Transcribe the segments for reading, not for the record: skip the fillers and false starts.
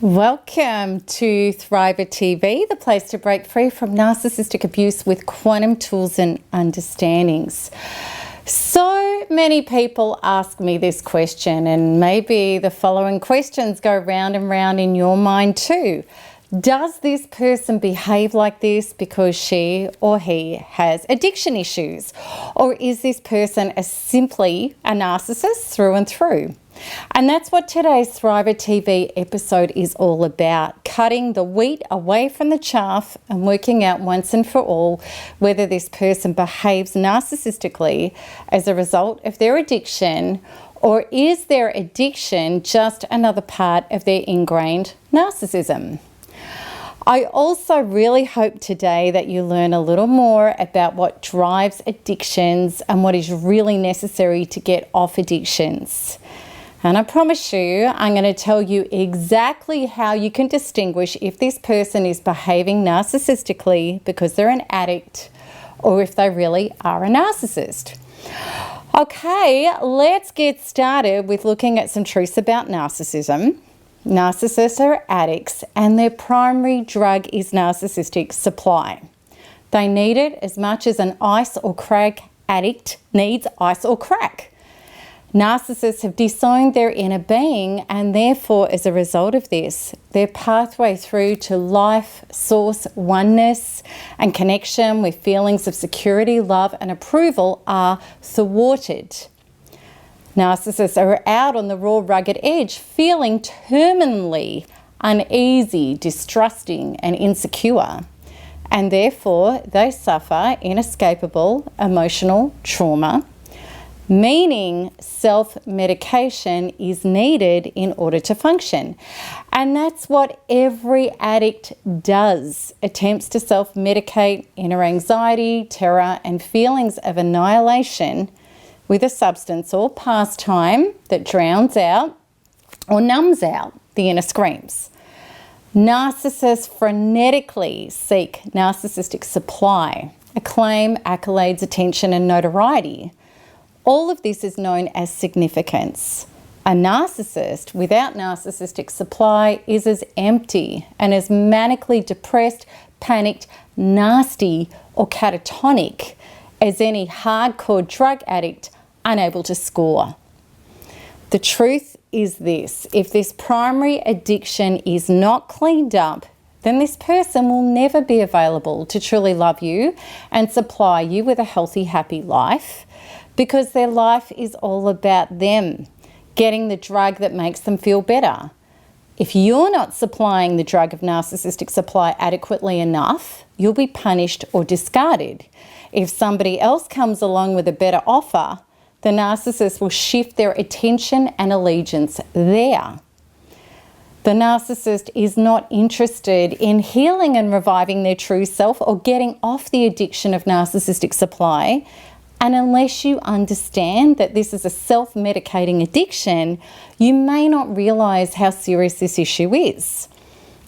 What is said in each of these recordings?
Welcome to Thriver TV, the place to break free from narcissistic abuse with quantum tools and understandings. So many people ask me this question, and maybe the following questions go round and round in your mind too. Does this person behave like this because she or he has addiction issues? Or is this person simply a narcissist through and through? And that's what today's Thriver TV episode is all about, cutting the wheat away from the chaff and working out once and for all whether this person behaves narcissistically as a result of their addiction, or is their addiction just another part of their ingrained narcissism. I also really hope today that you learn a little more about what drives addictions and what is really necessary to get off addictions. And I promise you, I'm going to tell you exactly how you can distinguish if this person is behaving narcissistically because they're an addict or if they really are a narcissist. Okay, let's get started with looking at some truths about narcissism. Narcissists are addicts and their primary drug is narcissistic supply. They need it as much as an ice or crack addict needs ice or crack. Narcissists have disowned their inner being, and therefore, as a result of this, their pathway through to life, source, oneness, and connection with feelings of security, love, and approval are thwarted. Narcissists are out on the raw, rugged edge, feeling terminally uneasy, distrusting, and insecure, and therefore they suffer inescapable emotional trauma, meaning self-medication is needed in order to function. And that's what every addict does, attempts to self-medicate inner anxiety, terror, and feelings of annihilation with a substance or pastime that drowns out or numbs out the inner screams. Narcissists frenetically seek narcissistic supply, acclaim, accolades, attention, and notoriety. All of this is known as significance. A narcissist without narcissistic supply is as empty and as manically depressed, panicked, nasty, or catatonic as any hardcore drug addict unable to score. The truth is this: if this primary addiction is not cleaned up, then this person will never be available to truly love you and supply you with a healthy, happy life, because their life is all about them, getting the drug that makes them feel better. If you're not supplying the drug of narcissistic supply adequately enough, you'll be punished or discarded. If somebody else comes along with a better offer, the narcissist will shift their attention and allegiance there. The narcissist is not interested in healing and reviving their true self or getting off the addiction of narcissistic supply. And unless you understand that this is a self-medicating addiction, you may not realise how serious this issue is.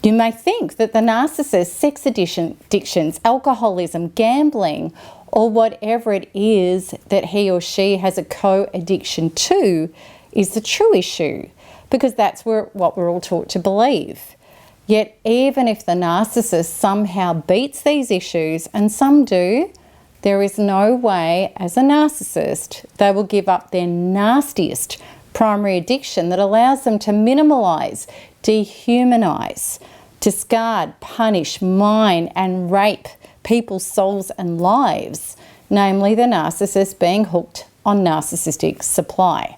You may think that the narcissist's sex addictions, alcoholism, gambling, or whatever it is that he or she has a co-addiction to is the true issue, because that's what we're all taught to believe. Yet even if the narcissist somehow beats these issues, and some do, there is no way as a narcissist they will give up their nastiest primary addiction that allows them to minimalise, dehumanise, discard, punish, mine and rape people's souls and lives, namely the narcissist being hooked on narcissistic supply.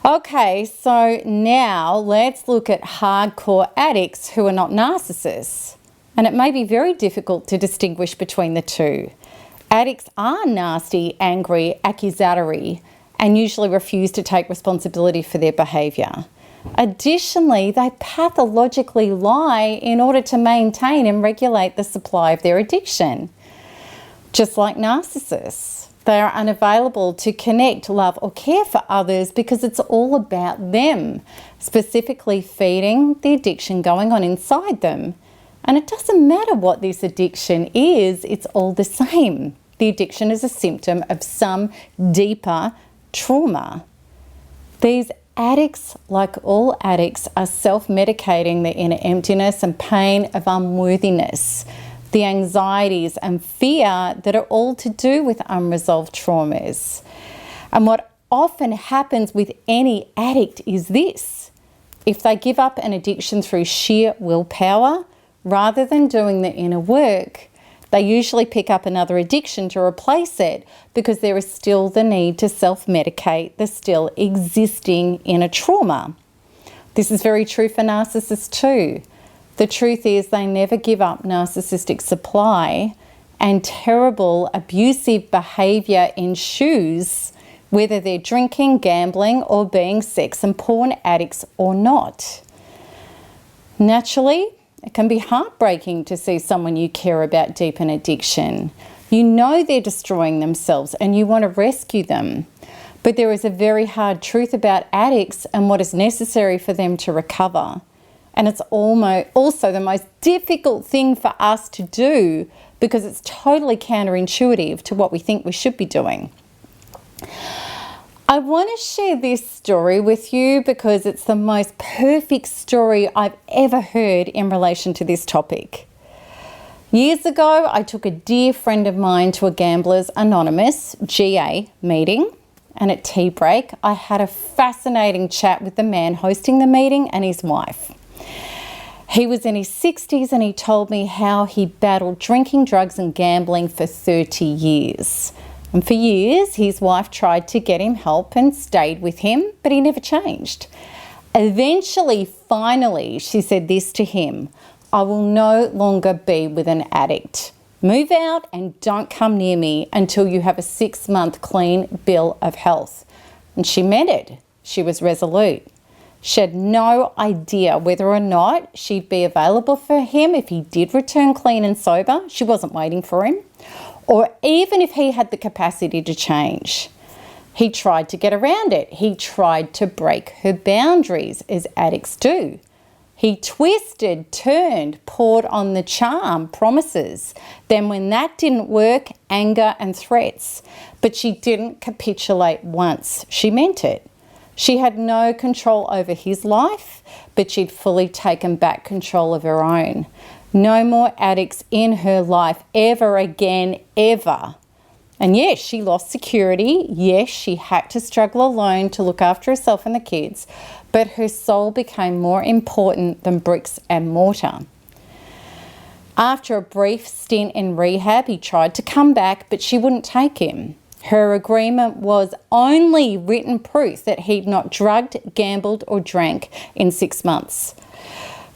Okay, so now let's look at hardcore addicts who are not narcissists. And it may be very difficult to distinguish between the two. Addicts are nasty, angry, accusatory, and usually refuse to take responsibility for their behaviour. Additionally, they pathologically lie in order to maintain and regulate the supply of their addiction. Just like narcissists, they are unavailable to connect, love, or care for others because it's all about them, specifically feeding the addiction going on inside them. And it doesn't matter what this addiction is, it's all the same. The addiction is a symptom of some deeper trauma. These addicts, like all addicts, are self-medicating the inner emptiness and pain of unworthiness, the anxieties and fear that are all to do with unresolved traumas. And what often happens with any addict is this: if they give up an addiction through sheer willpower, rather than doing the inner work, they usually pick up another addiction to replace it, because there is still the need to self-medicate the still existing inner trauma. This is very true for narcissists too. The truth is they never give up narcissistic supply, and terrible abusive behaviour ensues, whether they're drinking, gambling, or being sex and porn addicts or not. Naturally, it can be heartbreaking to see someone you care about deep in addiction. You know they're destroying themselves and you want to rescue them. But there is a very hard truth about addicts and what is necessary for them to recover. And it's also the most difficult thing for us to do, because it's totally counterintuitive to what we think we should be doing. I want to share this story with you because it's the most perfect story I've ever heard in relation to this topic. Years ago, I took a dear friend of mine to a Gamblers Anonymous, GA, meeting, and at tea break, I had a fascinating chat with the man hosting the meeting and his wife. He was in his 60s and he told me how he battled drinking, drugs and gambling for 30 years. And for years, his wife tried to get him help and stayed with him, but he never changed. Eventually, finally, she said this to him: "I will no longer be with an addict. Move out and don't come near me until you have a 6-month clean bill of health." And she meant it. She was resolute. She had no idea whether or not she'd be available for him if he did return clean and sober. She wasn't waiting for him. Or even if he had the capacity to change. He tried to get around it. He tried to break her boundaries, as addicts do. He twisted, turned, poured on the charm, promises. Then when that didn't work, anger and threats. But she didn't capitulate once. She meant it. She had no control over his life, but she'd fully taken back control of her own. No more addicts in her life ever again, ever. And yes, she lost security. Yes, she had to struggle alone to look after herself and the kids, but her soul became more important than bricks and mortar. After a brief stint in rehab, he tried to come back, but she wouldn't take him. Her agreement was only written proof that he'd not drugged, gambled or drank in 6 months.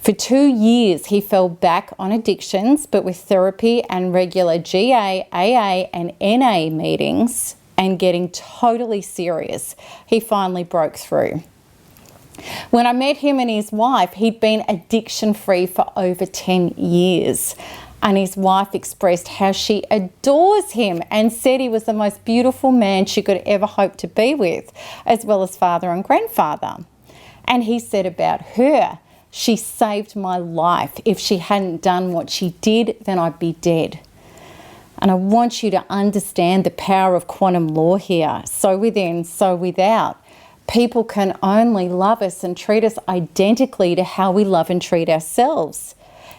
For 2 years, he fell back on addictions, but with therapy and regular GA, AA and NA meetings and getting totally serious, he finally broke through. When I met him and his wife, he'd been addiction-free for over 10 years. And his wife expressed how she adores him and said he was the most beautiful man she could ever hope to be with, as well as father and grandfather. And he said about her, "She saved my life. If she hadn't done what she did, then I'd be dead." And I want you to understand the power of quantum law here. So within, so without. People can only love us and treat us identically to how we love and treat ourselves.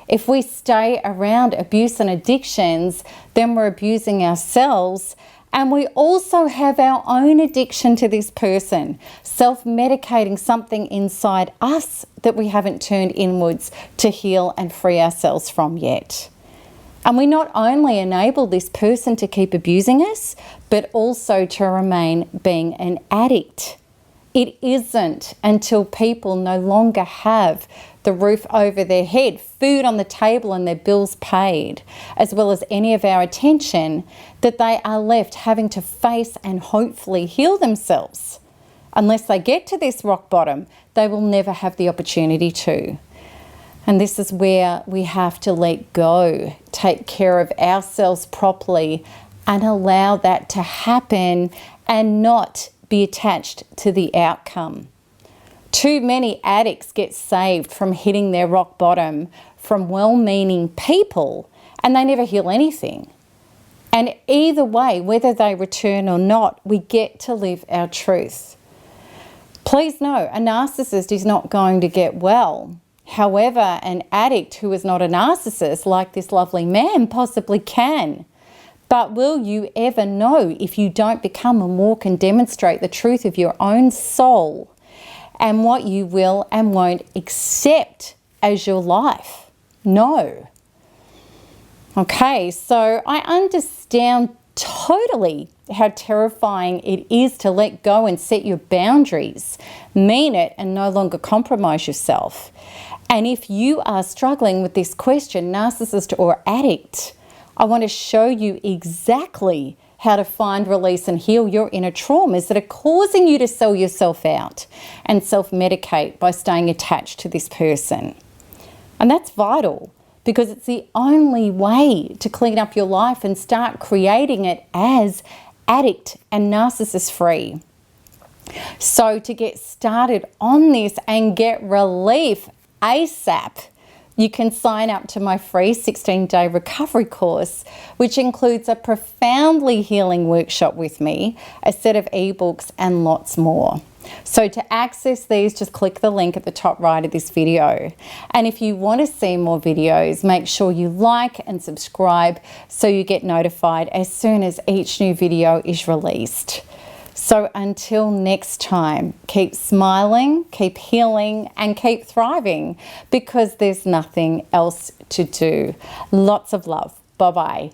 If we stay around abuse and addictions, then we're abusing ourselves, and we also have our own addiction to this person, self-medicating something inside us that we haven't turned inwards to heal and free ourselves from yet. And we not only enable this person to keep abusing us, but also to remain being an addict. It isn't until people no longer have the roof over their head, food on the table and their bills paid, as well as any of our attention, that they are left having to face and hopefully heal themselves. Unless they get to this rock bottom, they will never have the opportunity to. And this is where we have to let go, take care of ourselves properly and allow that to happen and not be attached to the outcome. Too many addicts get saved from hitting their rock bottom from well-meaning people, and they never heal anything. And either way, whether they return or not, we get to live our truth. Please know, a narcissist is not going to get well. However, an addict who is not a narcissist, like this lovely man, possibly can. But will you ever know if you don't become and walk and demonstrate the truth of your own soul and what you will and won't accept as your life? No. Okay, so I understand totally how terrifying it is to let go and set your boundaries, mean it, and no longer compromise yourself. And if you are struggling with this question, narcissist or addict, I want to show you exactly how to find, release, and heal your inner traumas that are causing you to sell yourself out and self-medicate by staying attached to this person. And that's vital, because it's the only way to clean up your life and start creating it as addict and narcissist free. So to get started on this and get relief ASAP, you can sign up to my free 16-day recovery course, which includes a profoundly healing workshop with me, a set of ebooks, and lots more. So to access these, just click the link at the top right of this video. And if you want to see more videos, make sure you like and subscribe so you get notified as soon as each new video is released. So until next time, keep smiling, keep healing, and keep thriving, because there's nothing else to do. Lots of love. Bye-bye.